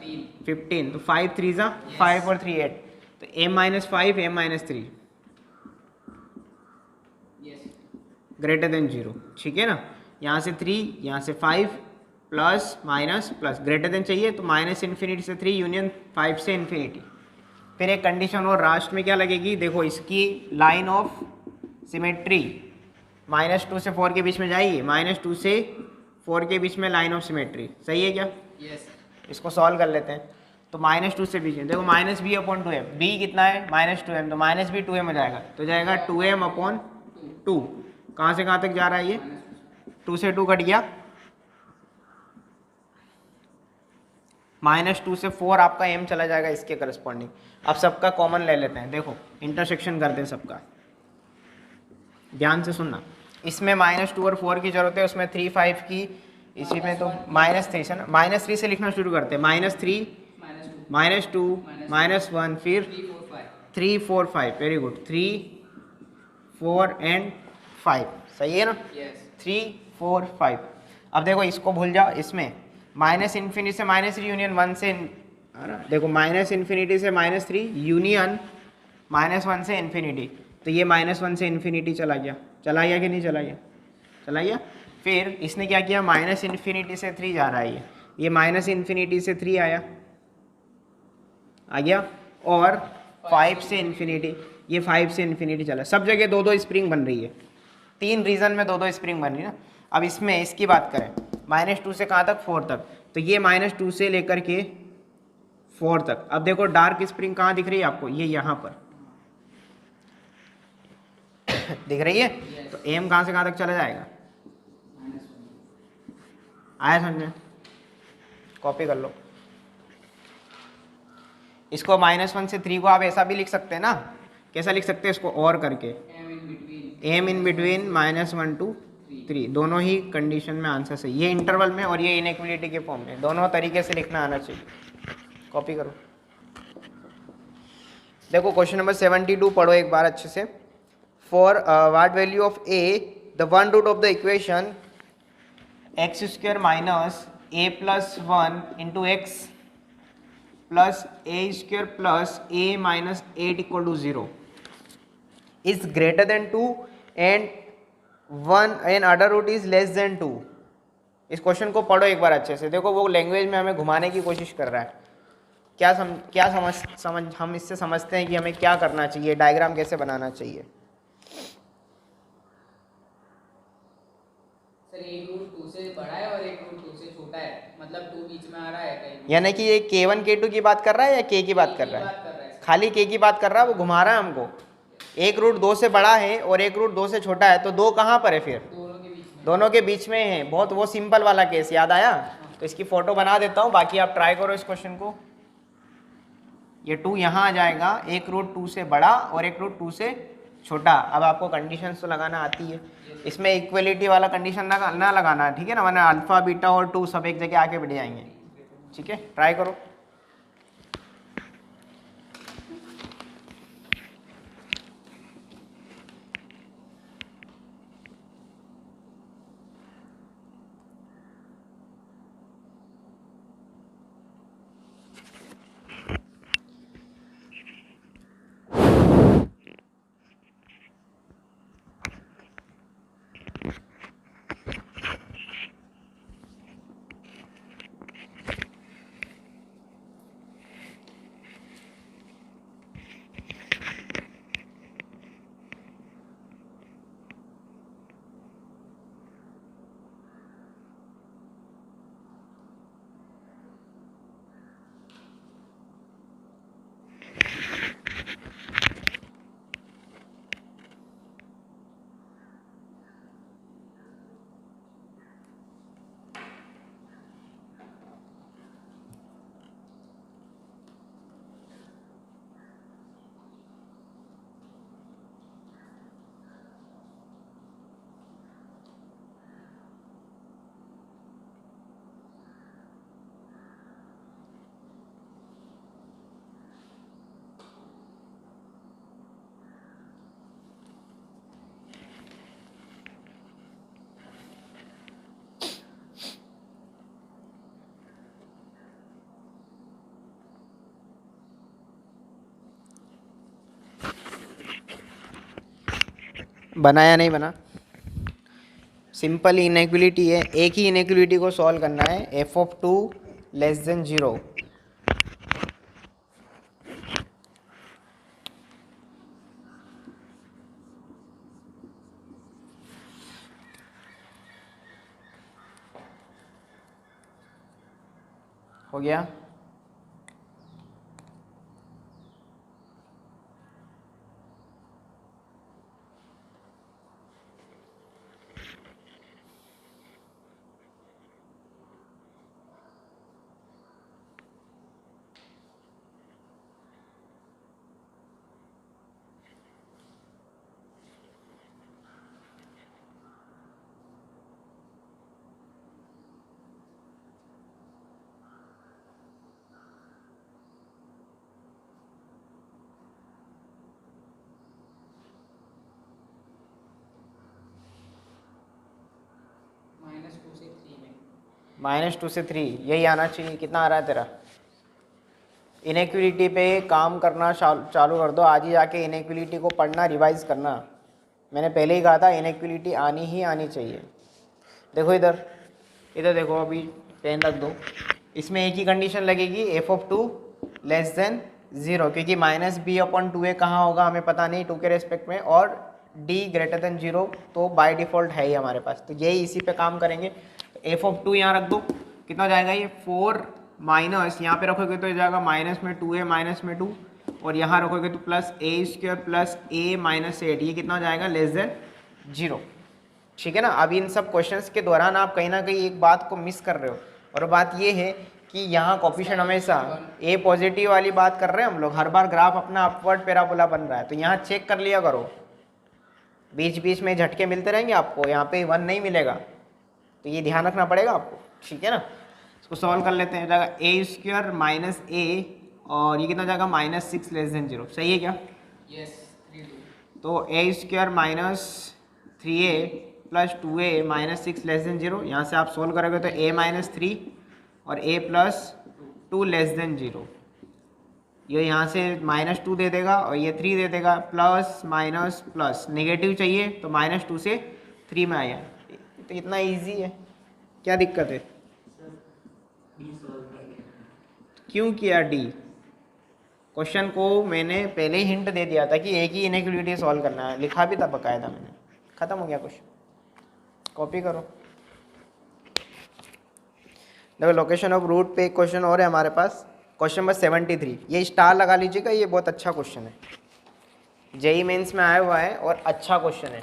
15, तो 5 3 5 और 3 8, तो m-5 m-3 ग्रेटर देन 0, ठीक है ना। यहाँ से 3, यहाँ से 5 plus minus plus greater than चाहिए, तो -∞ से 3 यूनियन 5 से इन्फिनिटी। फिर एक कंडीशन और लास्ट में क्या लगेगी, देखो इसकी लाइन ऑफ सिमेट्री -2 से 4 के बीच में जाएगी, -2 से 4 के बीच में लाइन ऑफ सिमेट्री, सही है क्या? इसको सॉल्व कर लेते हैं। तो -2 से बीच में देखो -b/2m, b कितना है -2m, तो -b 2m हो जाएगा, तो जाएगा 2m/2। कहाँ से कहाँ तक जा रहा है ये, 2 से 2 कट गया, -2 से 4 आपका m चला जाएगा इसके करस्पॉन्डिंग। अब सबका कॉमन ले लेते हैं, देखो इंटरसेक्शन करते हैं सबका, ध्यान से सुनना। इसमें -2 और 4 की जरूरत है, उसमें 3 5 की, इसी में तो -3 से ना, -3 से लिखना शुरू करते हैं, -3 -2 -1 फिर 3 4 5, वेरी गुड, 3 4 एंड 5, सही है ना। 3 4 5। अब देखो इसको भूल जाओ, इसमें -∞ से -3 यूनियन 1 से, है ना, देखो -∞ से -3 यूनियन -1 से इन्फिनिटी, तो ये -1 से इन्फिनिटी चला गया कि नहीं चला गया, चला गया। फिर इसने क्या किया, -∞ से 3 जा रहा है, ये -∞ से 3 आया, आ गया, और 5 से इन्फिनिटी, ये 5 से इन्फिनिटी चला। सब जगह 2-2 स्प्रिंग बन रही है, 3 रीजन में 2-2 स्प्रिंग बन रही है ना। अब इसमें इसकी बात करें, -2 से कहाँ तक, 4 तक, तो ये -2 से लेकर के 4 तक। अब देखो डार्क स्प्रिंग कहाँ दिख रही है आपको, ये यहाँ पर दिख रही है, तो एम कहाँ से कहाँ तक चला जाएगा, आया समझे, कॉपी कर लो। इसको -1 से 3 को आप ऐसा भी लिख सकते हैं ना, कैसा लिख सकते हैं इसको, और करके m इन बिटवीन -1 to 3, दोनों ही कंडीशन में आंसर सही, ये इंटरवल में और ये इनइक्वलिटी के फॉर्म में, दोनों तरीके से लिखना आना चाहिए। कॉपी करो। देखो क्वेश्चन नंबर 72 पढ़ो एक बार अच्छे से। For what value of a, the one root of the equation x² minus a plus 1 into x plus a² plus a minus 8 equal to 0 is greater than 2 and 1 and other root is less than 2। इस question को पढ़ो एक बार अच्छे से। देखो वो language में हमें घुमाने की कोशिश कर रहा है। क्या समझ हम इससे समझते हैं कि हमें क्या करना चाहिए, डायग्राम कैसे बनाना चाहिए। सर एक रूट 2 से बड़ा है और एक रूट 2 से छोटा है, मतलब 2 बीच में आ रहा है कहीं, यानी कि ये k1 k2 की बात कर रहा है या k की बात कर रहा है, खाली k की बात कर रहा है, वो घुमा रहा है हमको। एक रूट 2 से बड़ा है और एक रूट 2 से छोटा है, तो 2 कहाँ पर है फिर, दोनों के बीच में है। बहुत वो सिंपल वाला केस याद आया, तो इसकी फोटो बना देता हूँ, बाकी आप ट्राई करो इस क्वेश्चन को। ये 2 यहाँ आ जाएगा, एक रूट 2 से बड़ा और एक रूट 2 से छोटा। अब आपको कंडीशन तो लगाना आती है, इसमें इक्वलिटी वाला कंडीशन ना लगाना, ठीक है ना, वरना अल्फा बीटा और 2 सब एक जगह आके बैठ जाएंगे। ठीक है, ट्राई करो। बनाया नहीं बना, सिंपल इनइक्वलिटी है, एक ही इनइक्वलिटी को सॉल्व करना है, एफ ऑफ 2 लेस देन 0। हो गया। -2 से 3 में -2 से 3 यही आना चाहिए। कितना आ रहा है तेरा? इनइक्वलिटी पे काम करना चालू कर दो, आज ही जाके इनइक्वलिटी को पढ़ना, रिवाइज करना। मैंने पहले ही कहा था इनइक्वलिटी आनी ही आनी चाहिए। देखो इधर, इधर देखो, अभी पेन रख दो, इसमें एक ही कंडीशन लगेगी, एफ ऑफ 2 लेस देन 0, क्योंकि -b/2a कहाँ होगा हमें पता नहीं 2 के रेस्पेक्ट में, और d ग्रेटर देन 0 तो बाय डिफ़ॉल्ट है ही हमारे पास, तो यही इसी पे काम करेंगे। एफ ऑफ 2 यहाँ रख दो, कितना हो जाएगा ये 4 माइनस, यहाँ पे रखोगे तो ये जाएगा माइनस में 2a माइनस में 2, और यहाँ रखोगे तो plus a² plus a minus 8, ये कितना हो जाएगा लेस देन 0। ठीक है ना। अब इन सब क्वेश्चंस के दौरान आप कहीं ना कहीं एक बात को मिस कर रहे हो, और बात ये है कि यहाँ कोफिशिएंट हमेशा a पॉजिटिव वाली बात कर रहे हैं हम लोग, हर बार ग्राफ अपना अपवर्ड पैराबोला बन रहा है, तो यहाँ चेक कर लिया करो, बीच बीच में झटके मिलते रहेंगे आपको, यहाँ पे 1 नहीं मिलेगा, तो ये ध्यान रखना पड़ेगा आपको। ठीक है ना। इसको सॉल्व कर लेते हैं, जाएगा a² माइनस a, और ये कितना जाएगा -6 लेस देन 0, सही है क्या? यस 3 तो a² minus 3a plus 2a minus 6 less than 0, यहाँ से आप सोल्व करोगे तो a माइनस 3 और a प्लस 2 लेस देन 0, ये यहाँ से -2 दे देगा और ये 3 दे देगा, प्लस माइनस प्लस, नेगेटिव चाहिए तो -2 से 3 में आया, तो इतना इजी है, क्या दिक्कत है? क्यों किया डी? क्वेश्चन को मैंने पहले ही हिंट दे दिया था कि एक ही इनइक्वलिटी सॉल्व करना है, लिखा भी था बकायदा मैंने। खत्म हो गया क्वेश्चन, कॉपी करो। देखो लोकेशन ऑफ रूट पे एक क्वेश्चन और है हमारे पास, क्वेश्चन नंबर 73, ये स्टार लगा लीजिएगा, ये बहुत अच्छा क्वेश्चन है, जेई मेंस में आया हुआ है और अच्छा क्वेश्चन है।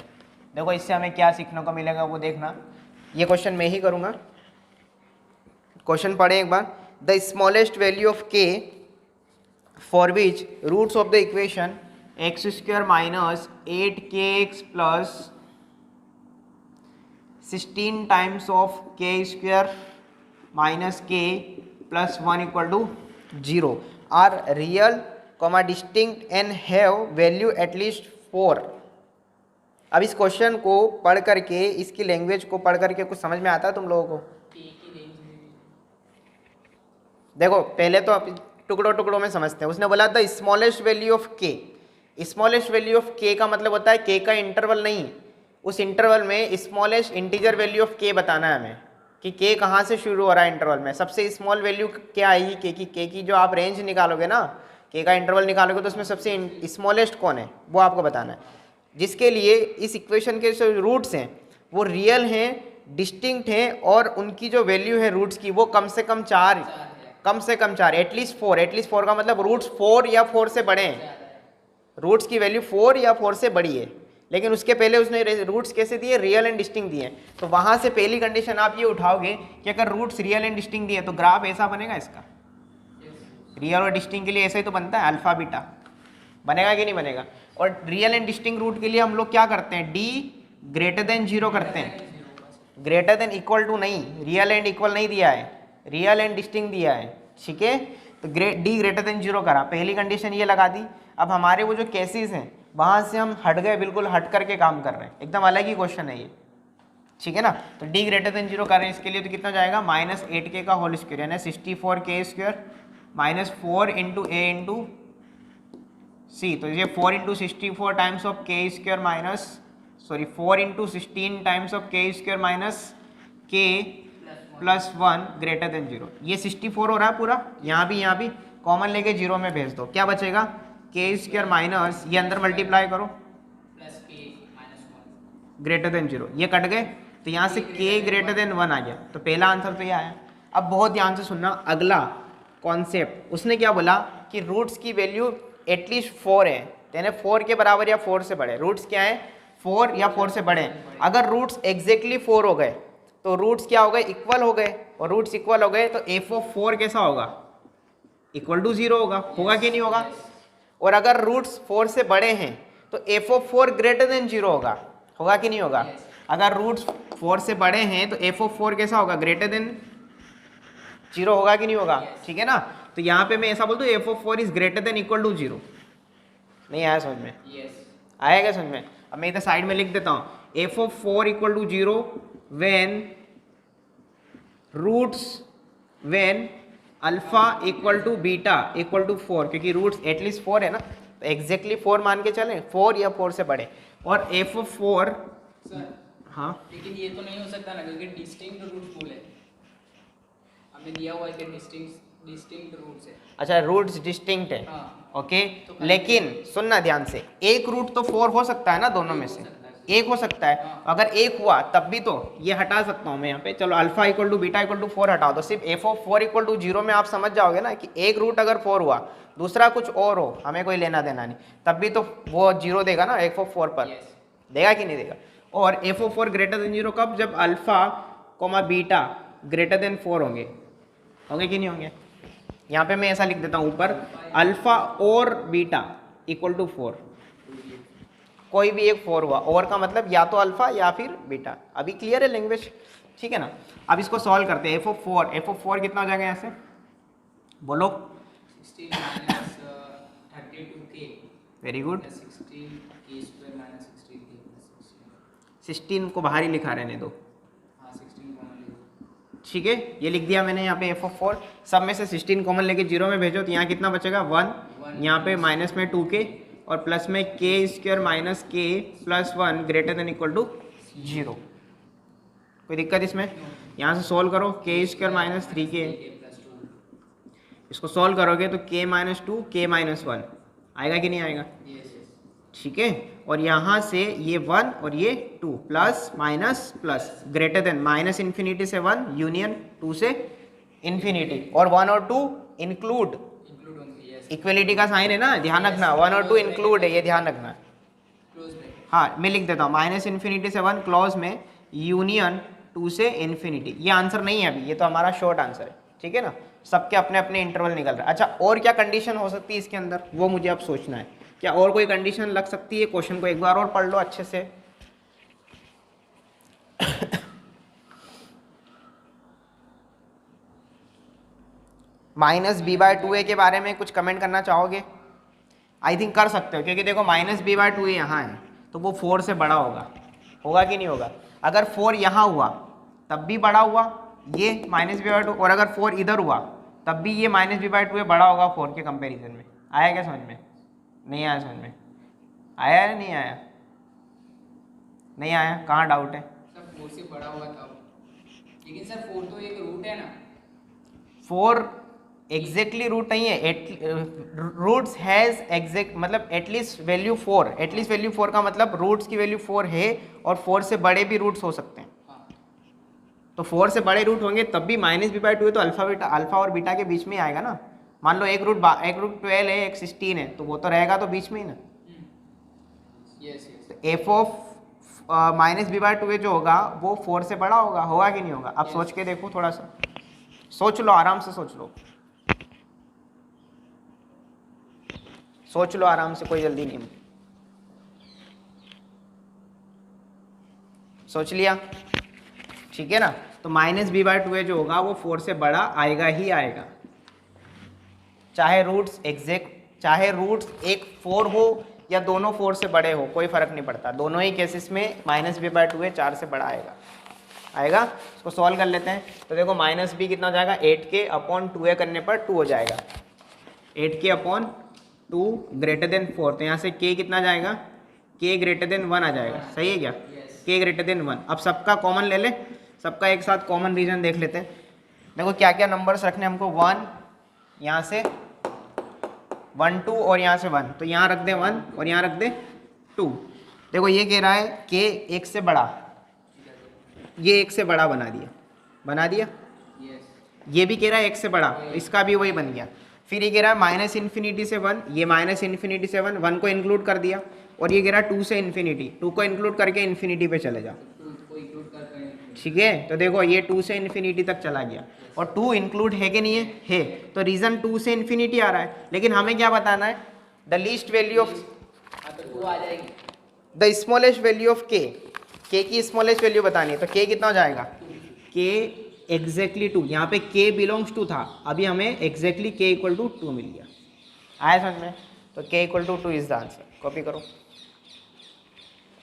देखो इससे हमें क्या सीखने को मिलेगा वो देखना, ये क्वेश्चन मैं ही करूँगा। क्वेश्चन पढ़े एक बार, the smallest value of k for which roots of the equation x² minus 8kx plus 16 times of k² minus k plus 1 equal to 0 are real distinct and have value at least 4। अब इस question को पढ़ करके, इसकी language को पढ़ करके कुछ समझ में आता है तुम लोगों को? देखो पहले तो आप टुकड़ों टुकड़ों में समझते हैं। उसने बोला था स्मॉलेस्ट वैल्यू ऑफ के, स्मॉलेस्ट वैल्यू ऑफ के का मतलब होता है के का इंटरवल नहीं, उस इंटरवल में स्मॉलेस्ट इंटीजर वैल्यू ऑफ के बताना है हमें कि के कहाँ से शुरू हो रहा है इंटरवल में। सबसे स्मॉल वैल्यू क्या आएगी के की जो आप रेंज निकालोगे ना, के का इंटरवल निकालोगे तो उसमें सबसे स्मॉलेस्ट कौन है वो आपको बताना है, जिसके लिए इस इक्वेशन के जो रूट्स हैं वो रियल हैं, डिस्टिंक्ट हैं, और उनकी जो वैल्यू है रूट्स की वो कम से कम 4, कम से कम 4, एटलीस्ट 4। एटलीस्ट 4 का मतलब रूट्स 4 या 4 से बड़े हैं, रूट्स की वैल्यू 4 या 4 से बड़ी है। लेकिन उसके पहले उसने रूट्स कैसे दिए? रियल एंड डिस्टिंक्ट दिए। तो वहाँ से पहली कंडीशन आप ये उठाओगे कि अगर रूट्स रियल एंड डिस्टिंक्ट दिए तो ग्राफ ऐसा बनेगा इसका, रियल और डिस्टिंक्ट के लिए ऐसा ही तो बनता है, अल्फा बीटा बनेगा कि नहीं बनेगा। और रियल एंड डिस्टिंक्ट रूट के लिए हम लोग क्या करते हैं? डी ग्रेटर देन 0 करते हैं, ग्रेटर देन इक्वल टू नहीं, रियल एंड इक्वल नहीं दिया है, रियल एंड डिस्टिंक्ट दिया है। ठीक है, तो डी ग्रेटर देन 0 करा, पहली कंडीशन ये लगा दी। अब हमारे वो जो केसेस हैं वहाँ से हम हट गए, बिल्कुल हट करके काम कर रहे हैं, एकदम अलग ही क्वेश्चन है ये। ठीक है ना, तो डी ग्रेटर देन 0 कर रहे हैं, इसके लिए तो कितना जाएगा -8k का होल स्क्वायर यानी 64k² minus 4 into a into c, तो ये 4 into 64 times of k² minus sorry 4 into 16 times of के square minus K plus 1 greater than 0। ये 64 हो रहा है पूरा, यहाँ भी कॉमन लेके 0 में भेज दो, क्या बचेगा के स्क्वायर माइनस ये अंदर मल्टीप्लाई करो प्लस के माइनस 1 ग्रेटर देन 0, ये कट गए तो यहाँ से के ग्रेटर देन 1 आ गया, तो पहला आंसर तो ये आया। अब बहुत ध्यान से सुनना अगला कॉन्सेप्ट, उसने क्या बोला कि रूट्स की वैल्यू एटलीस्ट 4 है, यानी 4 के बराबर या 4 से बड़े। रूट्स क्या है 4 या 4 से बड़े। अगर रूट्स एग्जैक्टली 4 हो गए तो रूट्स क्या हो गए इक्वल हो गए, और रूट्स इक्वल हो गए तो एफ ऑफ 4 कैसा होगा इक्वल टू 0 होगा कि नहीं होगा। और अगर रूट्स 4 से बड़े हैं तो एफ ऑफ 4 ग्रेटर देन 0 होगा कि नहीं होगा। अगर रूट्स 4 से बड़े हैं तो एफ ऑफ 4 कैसा होगा ग्रेटर देन 0 होगा कि नहीं होगा, ठीक है ना। तो यहाँ पे मैं ऐसा बोल दूँ F of 4 is greater than equal to 0। नहीं आया समझ में, आएगा समझ में। अब मैं इधर साइड में लिख देता हूँ F of 4 equal to 0 when alpha equal to beta equal to 4, क्योंकि रूट्स एटलीस्ट 4 है ना, तो एग्जैक्टली 4 मान के चलें, 4 या 4 से बड़े। और एफ ऑफ 4 सर हाँ लेकिन ये तो नहीं हो सकता ना, क्योंकि डिस्टिंक्ट रूट बोले हमें दिया हुआ है कि डिस्टिंक्ट रूट्स है। अच्छा रूट्स डिस्टिंक्ट है, हाँ। ओके तो लेकिन सुनना ध्यान से, एक रूट तो 4 हो सकता है ना दोनों में से, एक हो सकता है। हाँ। अगर एक हुआ तब भी तो ये हटा सकता हूँ मैं यहाँ पे, चलो alpha equal to beta equal to 4 हटाओ, तो सिर्फ एफ ऑफ 4 इक्वल टू 0 में आप समझ जाओगे ना कि एक रूट अगर 4 हुआ दूसरा कुछ और हो, हमें कोई लेना देना नहीं, तब भी तो वो 0 देगा ना एफ ऑफ 4 पर, देगा कि नहीं देगा। और एफ ऑफ 4 ग्रेटर देन 0 कब, जब alpha comma beta greater than 4 होंगे कि नहीं होंगे। यहाँ पे मैं ऐसा लिख देता हूँ ऊपर अल्फा और बीटा इक्वल टू 4, कोई भी एक 4 हुआ, और का मतलब या तो अल्फा या फिर बीटा। अभी क्लियर है लैंग्वेज, ठीक है ना। अब इसको सॉल्व करते हैं। एफ ऑफ 4 कितना हो जाएगा यहाँ से बोलो, 16 minus 32k very good, 16k square minus 16k plus 16 को बाहर ही लिखा रहने दो, हाँ 16 कॉमन ले, ठीक है। ये लिख दिया मैंने यहाँ पे एफ ऑफ 4, सब में से 16 कॉमन लेके 0 में भेजो, तो यहाँ कितना बचेगा 1, यहाँ पे माइनस में 2k और प्लस में K square minus K plus 1 greater than equal to 0। कोई दिक्कत इसमें, यहाँ से सोल्व करो के स्क्वायर माइनस 3k, इसको सोल्व करोगे तो k माइनस 2 k माइनस 1 आएगा कि नहीं आएगा, ठीक है। और यहाँ से ये 1 और ये 2 plus minus plus greater than, minus infinity से 1 यूनियन 2 से इन्फिनिटी, और 1 और 2 इंक्लूड, इक्वलिटी का साइन है ना, ध्यान रखना 1 और 2 इंक्लूड है, ये ध्यान रखना। हाँ मैं लिख देता हूँ माइनस इन्फिनिटी से 1 क्लॉज में यूनियन 2 से इन्फिनिटी। ये आंसर नहीं है अभी, ये तो हमारा शॉर्ट आंसर है, ठीक है ना। सबके अपने अपने इंटरवल निकल रहा है। अच्छा और क्या कंडीशन हो सकती है इसके अंदर, वो मुझे अब सोचना है। क्या और कोई कंडीशन लग सकती है, क्वेश्चन को एक बार और पढ़ लो अच्छे से। माइनस बी बाय 2a के बारे में कुछ कमेंट करना चाहोगे, आई थिंक कर सकते हो, क्योंकि देखो माइनस बी बाय 2a यहाँ है तो वो 4 से बड़ा होगा कि नहीं होगा। अगर 4 यहाँ हुआ तब भी बड़ा हुआ ये माइनस बी बाय 2, और अगर 4 इधर हुआ तब भी ये माइनस बी बाय 2a बड़ा होगा 4 के कंपेरिजन में। आया क्या समझ में, नहीं आया समझ में, आया है नहीं आया, नहीं आया, कहाँ डाउट है। सर 4 से बड़ा हुआ था, लेकिन सर 4 तो एक रूट है ना। 4 एग्जैक्टली रूट नहीं है, रूट्स हैज एग्जैक्ट मतलब एटलीस्ट वैल्यू 4, एटलीस्ट वैल्यू 4 का मतलब रूट्स की वैल्यू 4 है, और 4 से बड़े भी रूट्स हो सकते हैं। तो 4 से बड़े रूट होंगे तब भी माइनस बी बाय 2 है, तो अल्फा और बीटा के बीच में ही आएगा ना। मान लो एक रूट 12 है एक 16 है, तो वो तो रहेगा तो बीच में ही ना। F of minus B by 2 जो होगा वो 4 से बड़ा होगा कि नहीं होगा। अब सोच के देखो, थोड़ा सा सोच लो, आराम से सोच लो, सोच लो आराम से, कोई जल्दी नहीं। सोच लिया, ठीक है ना। तो माइनस बी बाय 2 जो होगा वो 4 से बड़ा आएगा ही आएगा, चाहे रूट्स एक 4 हो या दोनों 4 से बड़े हो, कोई फर्क नहीं पड़ता। दोनों ही केसेस में माइनस बी बाय 2 4 से बड़ा आएगा। इसको सॉल्व कर लेते हैं। तो देखो माइनस बी कितना हो जाएगा, 8k अपॉन 2a करने पर 2 हो जाएगा, 8k अपॉन 2 ग्रेटर देन 4। तो यहाँ से k कितना जाएगा, के ग्रेटर देन 1 आ जाएगा, सही है क्या? Yes. के ग्रेटर देन 1। अब सबका कॉमन ले ले, सबका एक साथ कॉमन रीजन देख लेते हैं। देखो क्या क्या नंबर्स रखने हमको, 1 यहाँ से 1 2 और यहाँ से 1, तो यहाँ रख दे 1 और यहाँ रख दे 2। देखो ये कह रहा है के 1 से बड़ा, ये 1 से बड़ा बना दिया। Yes. ये भी कह रहा है 1 से बड़ा, तो इसका भी वही बन गया। फिर ये कह रहा है माइनस इन्फिनिटी से 1, ये माइनस इन्फिनिटी से 1 को इंक्लूड कर दिया। और ये कह रहा है 2 से इन्फिनिटी, 2 को इंक्लूड करके इन्फिनिटी पे चले जाओ, को इंक्लूड कर ठीक है। तो देखो ये 2 से इन्फिनिटी तक चला गया, और 2 इंक्लूड है कि नहीं है? है। तो रीज़न 2 से इन्फिनिटी आ रहा है, लेकिन हमें क्या बताना है? द लीस्ट वैल्यू ऑफ तो 2 आ जाएगी, द स्मॉलेस्ट वैल्यू ऑफ के की स्मॉलेस्ट वैल्यू बतानी है। तो के कितना हो जाएगा? के एग्जैक्टली 2। यहाँ पे के बिलोंग्स टू था, अभी हमें एग्जैक्टली के इक्वल टू 2 मिल गया। आया समझ में? तो K equal to 2 is the answer. Copy करो।